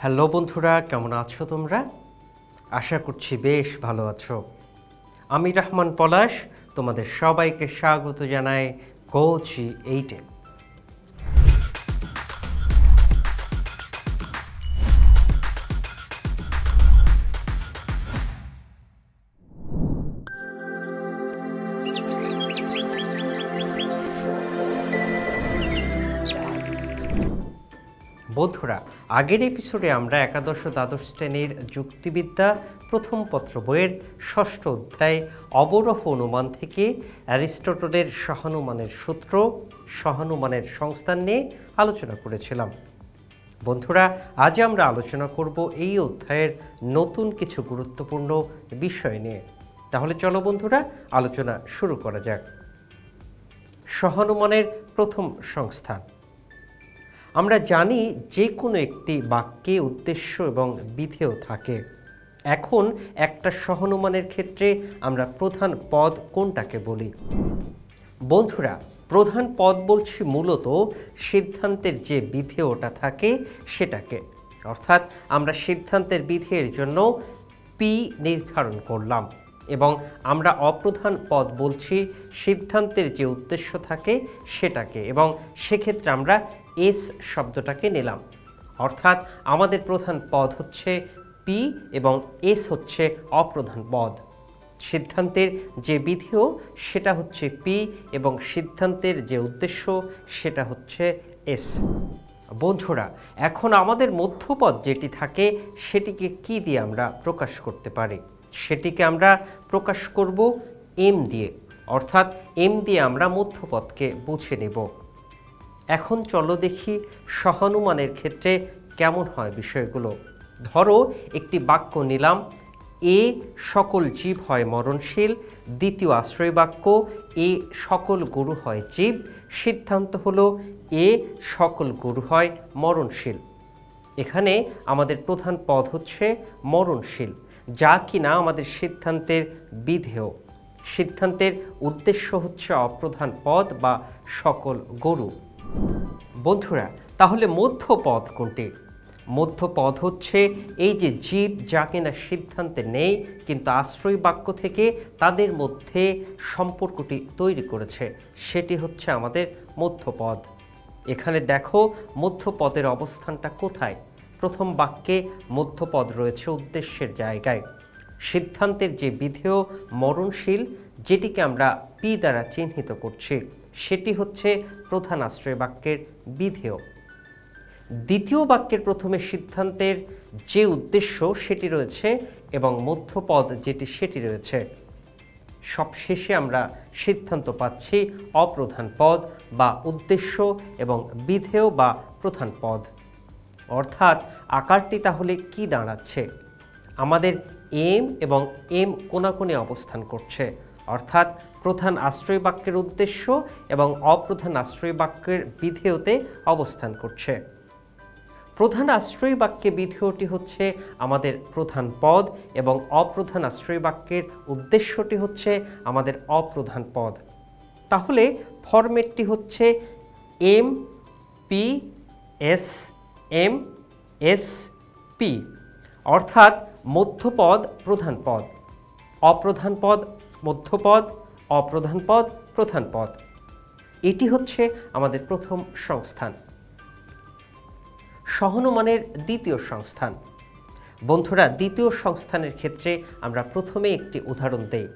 Hello বন্ধুরা, কেমন আছো তোমরা? আশা করছি বেশ ভালো আছো। আমি রহমান পলাশ তোমাদের সবাইকে স্বাগত জানাই কোচি 8-এ। বন্ধুরা, আগের এপিসোডে আমরা একাদশ ও দ্বাদশ শ্রেণীর যুক্তিবিদ্যা প্রথম পত্র বইয়ের ৬ষ্ঠ অধ্যায় অবরোহ অনুমান থেকে অ্যারিস্টটলের সহানুমানের সূত্র, সহানুমানের সংস্থান নিয়ে আলোচনা করেছিলাম। বন্ধুরা, আজ আমরা আলোচনা করব এই অধ্যায়ের নতুন কিছু গুরুত্বপূর্ণ বিষয় নিয়ে। তাহলে চলো বন্ধুরা, আলোচনা শুরু করা যাক। সহানুমানের প্রথম সংস্থান। আমরা জানি যে কোনো একটি বাক্যে উদ্দেশ্য এবং বিধেয় থাকে। এখন একটা সহানুমানের ক্ষেত্রে আমরা প্রধান পদ কোনটাকে বলি? বন্ধুরা, প্রধান পদ বলছি মূলত সিদ্ধান্তের যে বিধেয়টা থাকে সেটাকে। অর্থাৎ আমরা সিদ্ধান্তের বিধেয়ের জন্য পি নির্ধারণ করলাম এবং আমরা অপ্রধান পদ বলছি সিদ্ধান্তের যে উদ্দেশ্য থাকে সেটাকে, এবং সেক্ষেত্রে আমরা এস শব্দটাকে নিলাম। অর্থাৎ আমাদের প্রধান পদ হচ্ছে পি এবং এস হচ্ছে অপ্রধান পদ। সিদ্ধান্তের যে বিধেয় সেটা হচ্ছে পি এবং সিদ্ধান্তের যে উদ্দেশ্য সেটা হচ্ছে এস। বন্ধুরা, এখন আমাদের মধ্যপদ যেটি থাকে সেটিকে কি দিয়ে আমরা প্রকাশ করতে পারি? সেটিকে আমরা প্রকাশ করব এম দিয়ে। অর্থাৎ এম দিয়ে আমরা মধ্যপদকে বুঝে নেব। এখন চলো দেখি সহানুমানের ক্ষেত্রে কেমন হয় বিষয়গুলো। ধরো একটি বাক্য নিলাম, এ সকল জীব হয় মরণশীল। দ্বিতীয় আশ্রয় বাক্য, এ সকল গরু হয় জীব। সিদ্ধান্ত হলো এ সকল গরু হয় মরণশীল। এখানে আমাদের প্রধান পদ হচ্ছে মরণশীল, যা কিনা আমাদের সিদ্ধান্তের বিধেয়। সিদ্ধান্তের উদ্দেশ্য হচ্ছে অপ্রধান পদ বা সকল গরু। বন্ধুরা, তাহলে মধ্যপদ কোনটি? মধ্যপদ হচ্ছে এই যে জীব যা কিনা সিদ্ধান্তে নেই কিন্তু আশ্রয় বাক্য থেকে তাদের মধ্যে সম্পর্কটি তৈরি করেছে, সেটি হচ্ছে আমাদের মধ্যপদ। এখানে দেখো মধ্যপদের অবস্থানটা কোথায়। প্রথম বাক্যে মধ্যপদ রয়েছে উদ্দেশ্যের জায়গায়। সিদ্ধান্তের যে বিধেয় মরণশীল, যেটিকে আমরা পি দ্বারা চিহ্নিত করছি, সেটি হচ্ছে প্রধান আশ্রয় বাক্যের বিধেয়। দ্বিতীয় বাক্যের প্রথমে সিদ্ধান্তের যে উদ্দেশ্য সেটি রয়েছে এবং মধ্যপদ যেটি সেটি রয়েছে। সবশেষে আমরা সিদ্ধান্ত পাচ্ছি অপ্রধান পদ বা উদ্দেশ্য এবং বিধেয় বা প্রধান পদ। অর্থাৎ আকারটি তাহলে কি দাঁড়াচ্ছে? আমাদের এম এবং এম কোনাকুনি অবস্থান করছে, অর্থাৎ প্রধান আশ্রয় বাক্যের উদ্দেশ্য এবং অপ্রধান আশ্রয় বাক্যের বিধেয়তে অবস্থান করছে। প্রধান আশ্রয় বাক্যে বিধেয়টি হচ্ছে আমাদের প্রধান পদ এবং অপ্রধান আশ্রয় বাক্যের উদ্দেশ্যটি হচ্ছে আমাদের অপ্রধান পদ। তাহলে ফরম্যাটটি হচ্ছে M P S M S P, অর্থাৎ মধ্যপদ প্রধান পদ, অপ্রধান পদ মধ্যপদ, অপ্রধান পদ প্রধান পদ। এটি হচ্ছে আমাদের প্রথম সংস্থান। সহানুমানের দ্বিতীয় সংস্থান। বন্ধুরা, দ্বিতীয় সংস্থানের ক্ষেত্রে আমরা প্রথমে একটি উদাহরণ দেই।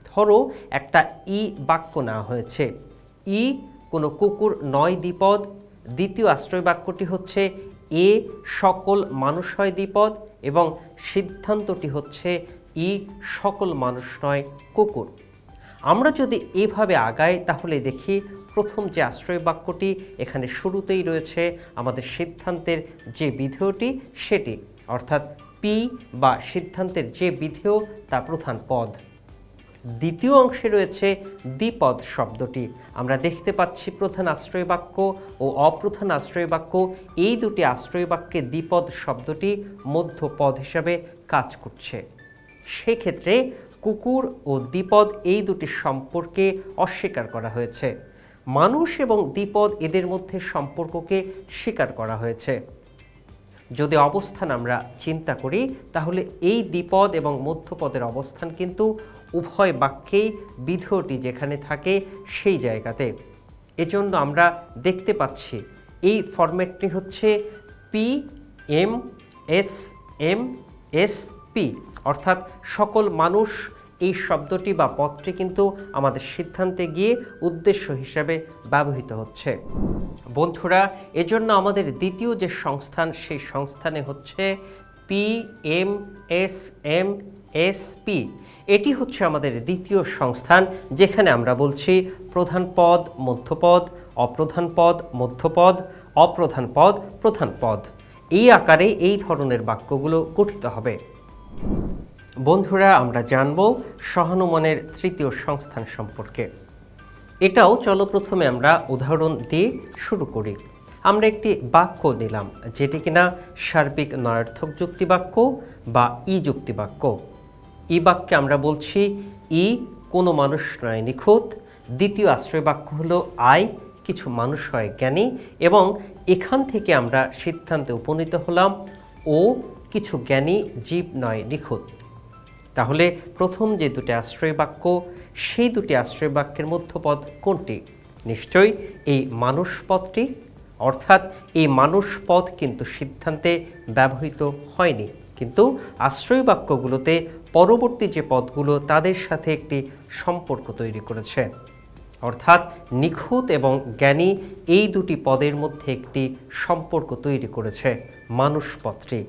ধরো একটা ই বাক্য নেওয়া হয়েছে। ই কোনো কুকুর নয় দ্বিপদ। দ্বিতীয় আশ্রয় বাক্যটি হচ্ছে এ সকল মানুষ হয় দ্বিপদ এবং সিদ্ধান্তটি হচ্ছে ই সকল মানুষ নয় কুকুর। আমরা যদি এভাবে আগাই তাহলে দেখি প্রথম যে আশ্রয় বাক্যটি এখানে শুরুতেই রয়েছে আমাদের সিদ্ধান্তের যে বিধেয়টি সেটি, অর্থাৎ পি বা সিদ্ধান্তের যে বিধেয় তা প্রধান পদ। দ্বিতীয় অংশে রয়েছে দ্বিপদ শব্দটি। আমরা দেখতে পাচ্ছি প্রধান আশ্রয় বাক্য ও অপ্রধান আশ্রয় বাক্য, এই দুটি আশ্রয় বাক্যে দ্বিপদ শব্দটি মধ্যপদ হিসাবে কাজ করছে। সেক্ষেত্রে কুকুর ও দ্বিপদ এই দুটি সম্পর্কে অস্বীকার করা হয়েছে। মানুষ এবং দ্বিপদ এদের মধ্যে সম্পর্ককে স্বীকার করা হয়েছে। যদি অবস্থান আমরা চিন্তা করি তাহলে এই দ্বিপদ এবং মধ্যপদের অবস্থান কিন্তু উভয় বাক্যেই বিধেয়টি যেখানে থাকে সেই জায়গাতে। এজন্য আমরা দেখতে পাচ্ছি এই ফরম্যাটটি হচ্ছে P M S M S P, অর্থাৎ সকল মানুষ এই শব্দটি বা পদটি কিন্তু আমাদের সিদ্ধান্তে গিয়ে উদ্দেশ্য হিসাবে ব্যবহৃত হচ্ছে। বন্ধুরা, এজন্য আমাদের দ্বিতীয় যে সংস্থান সেই সংস্থানে হচ্ছে P M S M S P. এটি হচ্ছে আমাদের দ্বিতীয় সংস্থান, যেখানে আমরা বলছি প্রধান পদ মধ্যপদ, অপ্রধান পদ মধ্যপদ, অপ্রধান পদ প্রধান পদ। এই আকারে এই ধরনের বাক্যগুলো গঠিত হবে। বন্ধুরা, আমরা জানব সহানুমানের তৃতীয় সংস্থান সম্পর্কে। এটাও চলো প্রথমে আমরা উদাহরণ দিয়ে শুরু করি। আমরা একটি বাক্য নিলাম যেটি কিনা সার্বিক নয়ার্থক যুক্তি বাক্য বা ই যুক্তি বাক্য। ই বাক্যে আমরা বলছি ই কোনো মানুষ নয় নিখুঁত। দ্বিতীয় আশ্রয় বাক্য হলো আই কিছু মানুষ হয় জ্ঞানী, এবং এখান থেকে আমরা সিদ্ধান্তে উপনীত হলাম ও কিছু জ্ঞানী জীব নয় নিখুঁত। তাহলে প্রথম যে দুটি আশ্রয় বাক্য সেই দুটি আশ্রয় বাক্যের মধ্যপদ কোনটি? নিশ্চয়ই এই মানুষ পদটি, অর্থাৎ এই মানুষ পদ কিন্তু সিদ্ধান্তে ব্যবহৃত হয়নি, কিন্তু আশ্রয় বাক্যগুলোতে পরবর্তী যে পদগুলো তাদের সাথে একটি সম্পর্ক তৈরি করেছে, অর্থাৎ নিখুঁত এবং জ্ঞানী এই দুটি পদের মধ্যে একটি সম্পর্ক তৈরি করেছে মানুষ পদটি।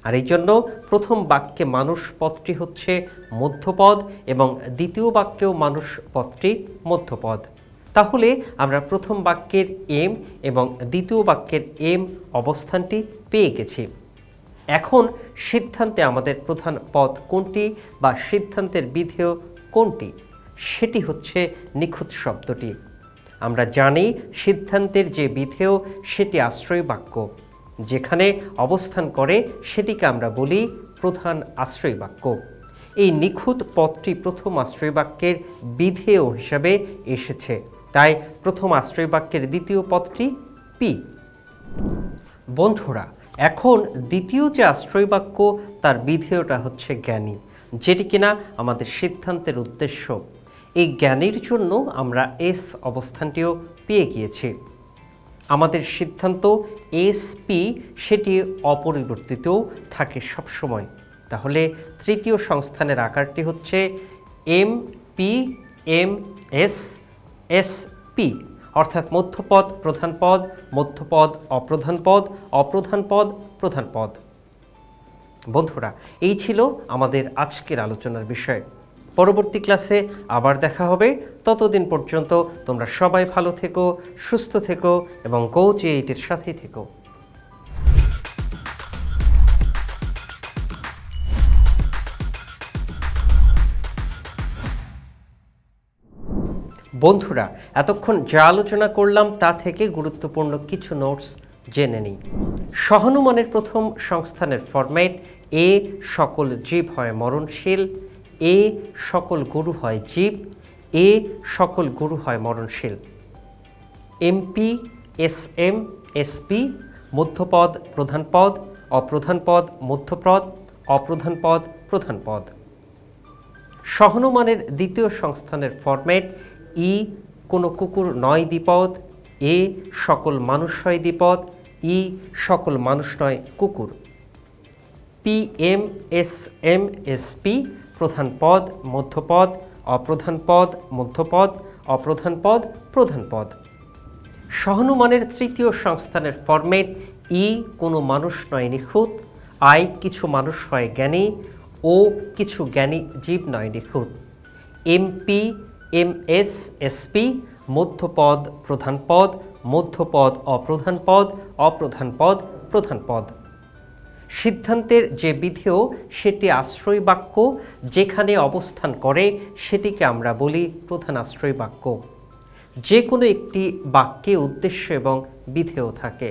আর এই জন্য প্রথম বাক্যে মানুষ পদটি হচ্ছে মধ্যপদ এবং দ্বিতীয় বাক্যেও মানুষ পদটি মধ্যপদ। তাহলে আমরা প্রথম বাক্যের এম এবং দ্বিতীয় বাক্যের এম অবস্থানটি পেয়ে গেছি। এখন সিদ্ধান্তে আমাদের প্রধান পদ কোনটি বা সিদ্ধান্তের বিধেয় কোনটি? সেটি হচ্ছে নিখুঁত শব্দটি। আমরা জানি সিদ্ধান্তের যে বিধেয় সেটি আশ্রয় বাক্য, যেখানে অবস্থান করে সেটিকে আমরা বলি প্রধান আশ্রয় বাক্য। এই নিখুঁত পদটি প্রথম আশ্রয় বাক্যের বিধেয় হিসাবে এসেছে, তাই প্রথম আশ্রয় বাক্যের দ্বিতীয় পদটি পি। বন্ধুরা, এখন দ্বিতীয় যে আশ্রয় বাক্য তার বিধেয়টা হচ্ছে জ্ঞানী, যেটি কিনা আমাদের সিদ্ধান্তের উদ্দেশ্য। এই জ্ঞানীর জন্য আমরা এস অবস্থানটিও পেয়ে গিয়েছি। আমাদের সিদ্ধান্ত এস পি সেটি অপরিবর্তিত থাকে সবসময়। তাহলে তৃতীয় সংস্থানের আকারটি হচ্ছে M P M S S P, অর্থাৎ মধ্যপদ প্রধান পদ, মধ্যপদ অপ্রধান পদ, অপ্রধান পদ প্রধান পদ। বন্ধুরা, এই ছিল আমাদের আজকের আলোচনার বিষয়। পরবর্তী ক্লাসে আবার দেখা হবে। ততদিন পর্যন্ত তোমরা সবাই ভালো থেকো, সুস্থ থেকো এবং GO-8 সাথেই থেকো। বন্ধুরা, এতক্ষণ যা আলোচনা করলাম তা থেকে গুরুত্বপূর্ণ কিছু নোটস জেনে নিই। সহানুমানের প্রথম সংস্থানের ফরম্যাট এ সকল জীব হয় মরণশীল, এ সকল গরু হয় জীব, এ সকল গরু হয় মরণশীল। MP S M S P মধ্যপদ প্রধান পদ, অপ্রধান পদ মধ্যপদ, অপ্রধান পদ প্রধান পদ। সহানুমানের দ্বিতীয় সংস্থানের ফরম্যাট ই কোনো কুকুর নয় দ্বিপদ, এ সকল মানুষ হয় দ্বিপদ, ই সকল মানুষ নয় কুকুর। P M S M S P প্রধান পদ মধ্যপদ, অপ্রধান পদ মধ্যপদ, অপ্রধান পদ প্রধান পদ। সহানুমানের তৃতীয় সংস্থানের ফরম্যাট ই কোনো মানুষ নয় নিখুঁত, আই কিছু মানুষ হয় জ্ঞানী, ও কিছু জ্ঞানী জীব নয় নিখুঁত। MP M S S P মধ্যপদ প্রধান পদ, মধ্যপদ অপ্রধান পদ, অপ্রধান পদ প্রধান পদ। সিদ্ধান্তের যে বিধেয় সেটি আশ্রয় বাক্য, যেখানে অবস্থান করে সেটিকে আমরা বলি প্রধান আশ্রয় বাক্য। যে কোনো একটি বাক্যে উদ্দেশ্য এবং বিধেয় থাকে।